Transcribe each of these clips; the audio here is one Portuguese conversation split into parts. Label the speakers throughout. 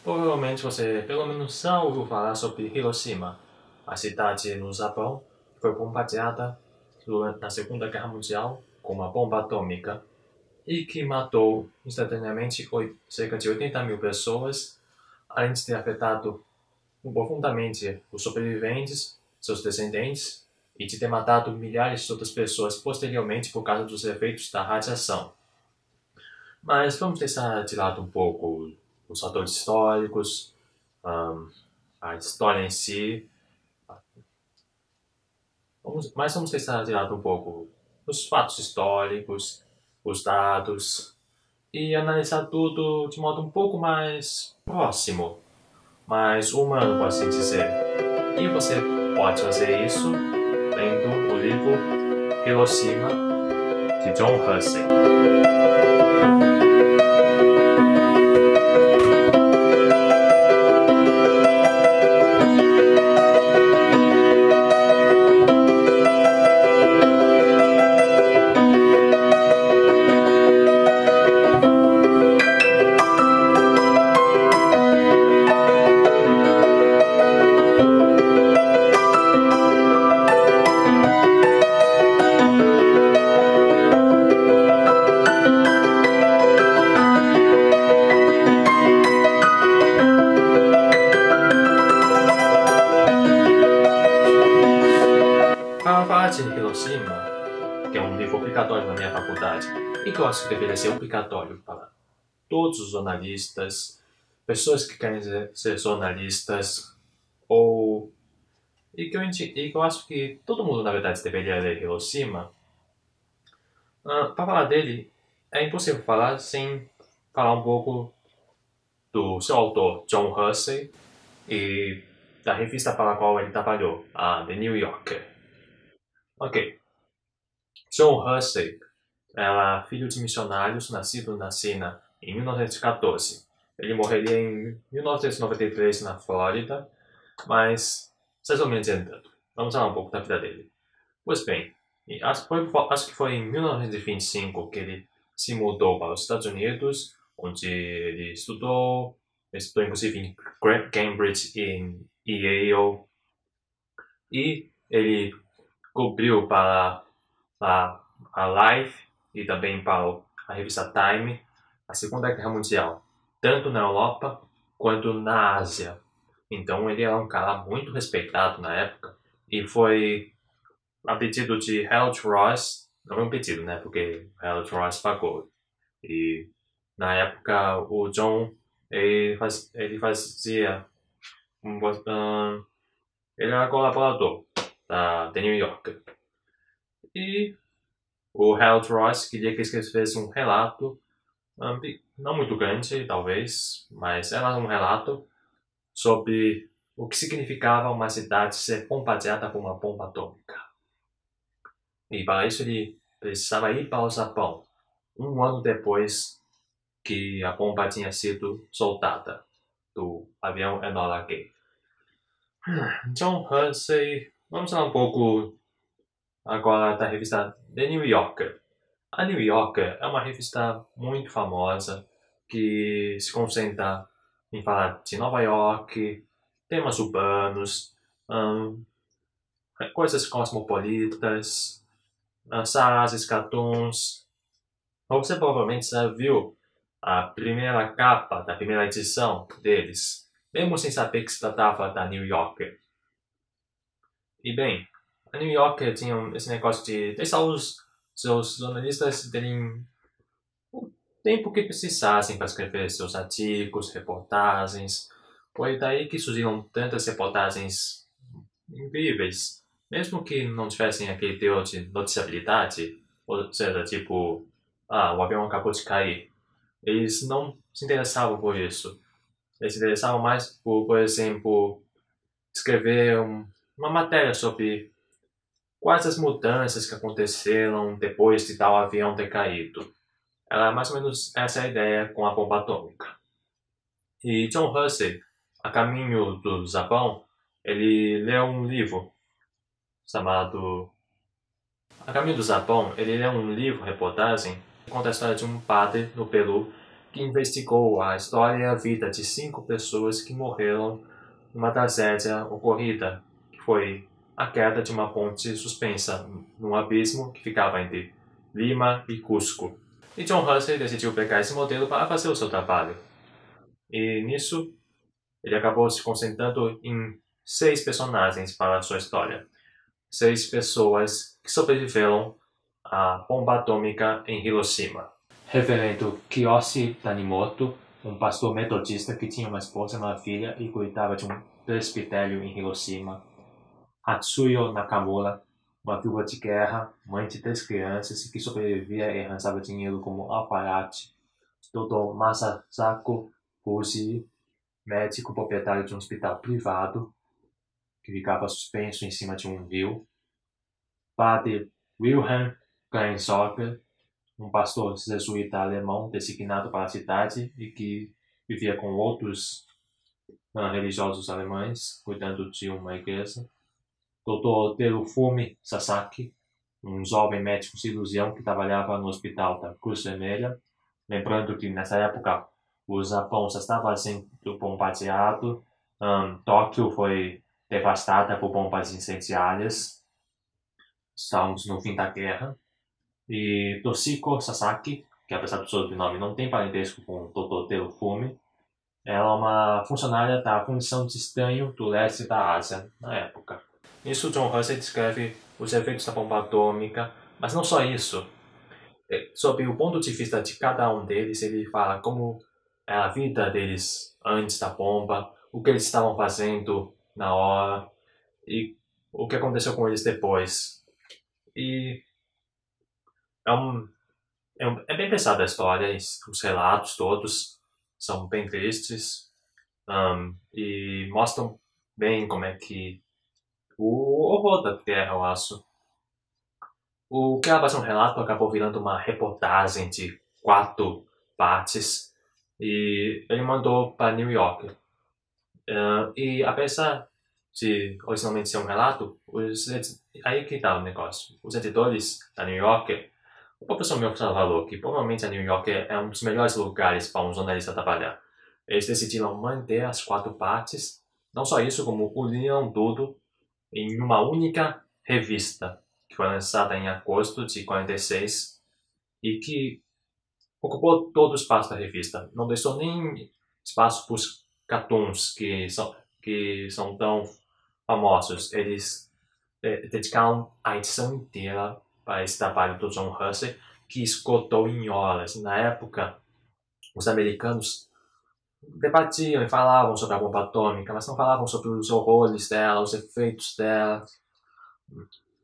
Speaker 1: Provavelmente você pelo menos já ouviu falar sobre Hiroshima, a cidade no Japão que foi bombardeada durante a Segunda Guerra Mundial com uma bomba atômica e que matou instantaneamente cerca de 80 mil pessoas, além de ter afetado profundamente os sobreviventes, seus descendentes, e de ter matado milhares de outras pessoas posteriormente por causa dos efeitos da radiação. Mas vamos deixar de lado um pouco os fatores históricos, a história em si, mas vamos deixar de lado um pouco os fatos históricos, os dados, e analisar tudo de modo um pouco mais próximo, mais humano, por assim dizer. E você pode fazer isso lendo o livro Hiroshima, de John Hersey. Para falar de Hiroshima, que é um livro obrigatório na minha faculdade, e que eu acho que deveria ser obrigatório para todos os jornalistas, pessoas que querem ser jornalistas, e que eu acho que todo mundo, na verdade, deveria ler Hiroshima. Para falar dele, é impossível falar sem falar um pouco do seu autor, John Hersey, e da revista para a qual ele trabalhou, a The New Yorker. Ok. John Hersey era filho de missionários nascido na China em 1914. Ele morreria em 1993 na Flórida, mas vocês vão me entendendo. Vamos falar um pouco da vida dele. Pois bem, acho que foi em 1925 que ele se mudou para os Estados Unidos, onde ele estudou inclusive em Cambridge e Yale, e ele cobriu para a Life e também para a revista Time a Segunda Guerra Mundial, tanto na Europa quanto na Ásia. Então ele era um cara muito respeitado na época e foi a pedido de Harold Ross, não é um pedido, né, porque Harold Ross pagou. E na época o John ele fazia ele era colaborador da The New Yorker. E o Harold Ross queria que escrevesse um relato, não muito grande, talvez, mas era um relato sobre o que significava uma cidade ser bombardeada por uma bomba atômica. E para isso ele precisava ir para o Japão, um ano depois que a bomba tinha sido soltada do avião Enola Gay. John Hersey, vamos falar um pouco agora da revista The New Yorker. A New Yorker é uma revista muito famosa que se concentra em falar de Nova York, temas urbanos, coisas cosmopolitas, sagas, cartoons. Você provavelmente já viu a primeira capa da primeira edição deles, mesmo sem saber que se tratava da New Yorker. E bem, a New Yorker tinha esse negócio de deixar os seus jornalistas terem o tempo que precisassem para escrever seus artigos, reportagens. Foi daí que surgiram tantas reportagens incríveis, mesmo que não tivessem aquele teor de noticiabilidade, ou seja, tipo, o avião acabou de cair. Eles não se interessavam por isso. Eles se interessavam mais por exemplo, escrever uma matéria sobre quais as mudanças que aconteceram depois de tal avião ter caído. Era mais ou menos essa a ideia com a bomba atômica. E John Hersey, a caminho do Japão, ele leu um livro chamado... A caminho do Japão, ele leu um livro, reportagem, que conta a história de um padre no Peru que investigou a história e a vida de 5 pessoas que morreram numa tragédia ocorrida, que foi a queda de uma ponte suspensa num abismo que ficava entre Lima e Cusco. E John Hussey decidiu pegar esse modelo para fazer o seu trabalho. E nisso, ele acabou se concentrando em 6 personagens para a sua história. 6 pessoas que sobreviveram à bomba atômica em Hiroshima. Reverendo Kiyoshi Tanimoto, um pastor metodista que tinha uma esposa e uma filha e cuidava de um presbitério em Hiroshima. Hatsuyo Nakamura, uma viúva de guerra, mãe de 3 crianças e que sobrevivia e arranjava dinheiro como alfaiate. Dr. Masasako Fujii, médico proprietário de um hospital privado que ficava suspenso em cima de um rio. Padre Wilhelm Kleinsorger, um pastor jesuíta alemão designado para a cidade e que vivia com outros religiosos alemães, cuidando de uma igreja. Dr. Terufumi Sasaki, um jovem médico cirurgião que trabalhava no hospital da Cruz Vermelha. Lembrando que nessa época o Japão já estava sendo bombardeado, Tóquio foi devastada por bombas incendiárias, estávamos no fim da guerra. E Toshiko Sasaki, que apesar do sobrenome não tem parentesco com o Dr. Terufumi, ela é uma funcionária da Fundição de Estanho do leste da Ásia na época. Nisso, John Hussey descreve os efeitos da bomba atômica, mas não só isso. Sob o ponto de vista de cada um deles, ele fala como é a vida deles antes da bomba, o que eles estavam fazendo na hora e o que aconteceu com eles depois. E é bem pesada a história, os relatos todos são bem tristes e mostram bem como é que o horror da guerra, eu acho. O que era para ser um relato acabou virando uma reportagem de 4 partes e ele mandou para New York. E apesar de originalmente ser um relato, aí que tá o negócio. Os editores da New York, o professor meu falou que provavelmente a New York é um dos melhores lugares para um jornalista trabalhar. Eles decidiram manter as 4 partes, não só isso, como uniram tudo em uma única revista, que foi lançada em agosto de 46 e que ocupou todo o espaço da revista. Não deixou nem espaço para os cartoons que são tão famosos. Eles dedicaram a edição inteira para esse trabalho do John Hussey, que esgotou em horas. Na época, os americanos debatiam e falavam sobre a bomba atômica, mas não falavam sobre os horrores dela, os efeitos dela.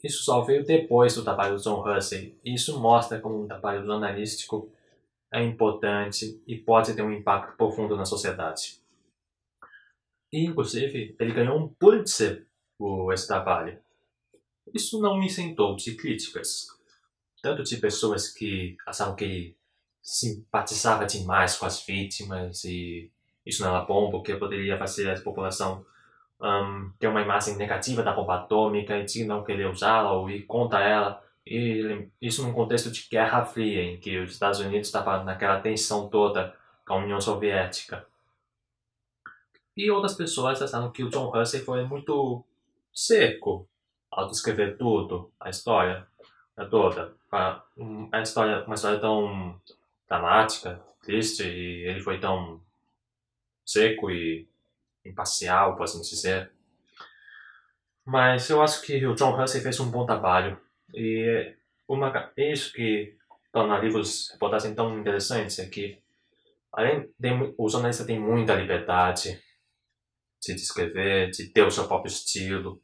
Speaker 1: Isso só veio depois do trabalho do John Hussey. Isso mostra como um trabalho jornalístico é importante e pode ter um impacto profundo na sociedade. E, inclusive, ele ganhou um Pulitzer por esse trabalho. Isso não isentou de críticas, tanto de pessoas que achavam que ele simpatizava demais com as vítimas e isso não era bom porque poderia fazer a população ter uma imagem negativa da bomba atômica e de não querer usá-la ou ir contra ela. E isso num contexto de Guerra Fria, em que os Estados Unidos estavam naquela tensão toda com a União Soviética. E outras pessoas acharam que o John Hussey foi muito seco ao descrever tudo, a história toda. Uma história tão dramática, triste, e ele foi tão seco e imparcial, por assim dizer. Mas eu acho que o John Hussey fez um bom trabalho. E isso que torna livros reportagem tão interessantes é que o jornalista tem muita liberdade de descrever, de ter o seu próprio estilo.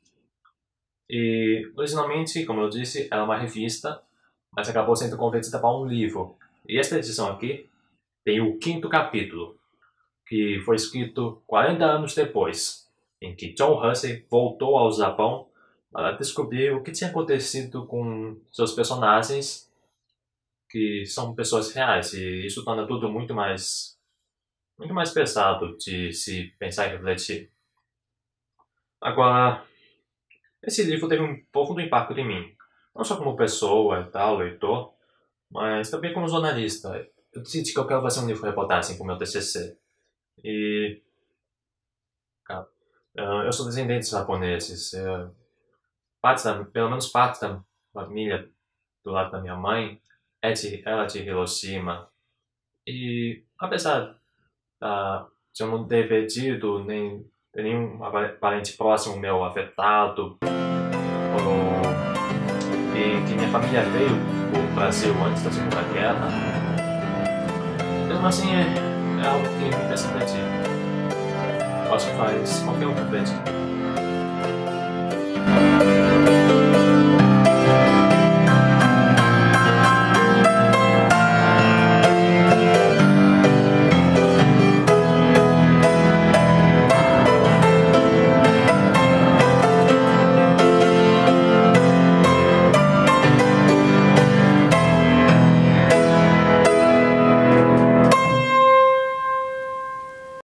Speaker 1: E originalmente, como eu disse, era uma revista, mas acabou sendo convertida para um livro. E esta edição aqui tem o 5º capítulo, que foi escrito 40 anos depois, em que John Hussey voltou ao Japão para descobrir o que tinha acontecido com seus personagens, que são pessoas reais, e isso torna tudo muito mais pesado de se pensar e refletir. Agora, esse livro teve um profundo impacto em mim, não só como pessoa e tal, leitor, mas também como jornalista. eu decidi que eu quero fazer um livro-reportagem para o meu TCC. E eu sou descendente de japoneses. Pelo menos parte da família do lado da minha mãe ela é de Hiroshima. E apesar de eu não ter perdido nem ter nenhum parente próximo meu afetado, e que minha família veio pro Brasil antes da Segunda Guerra, mesmo assim é algo que me fez refletir. Eu acho que faz qualquer um refletir.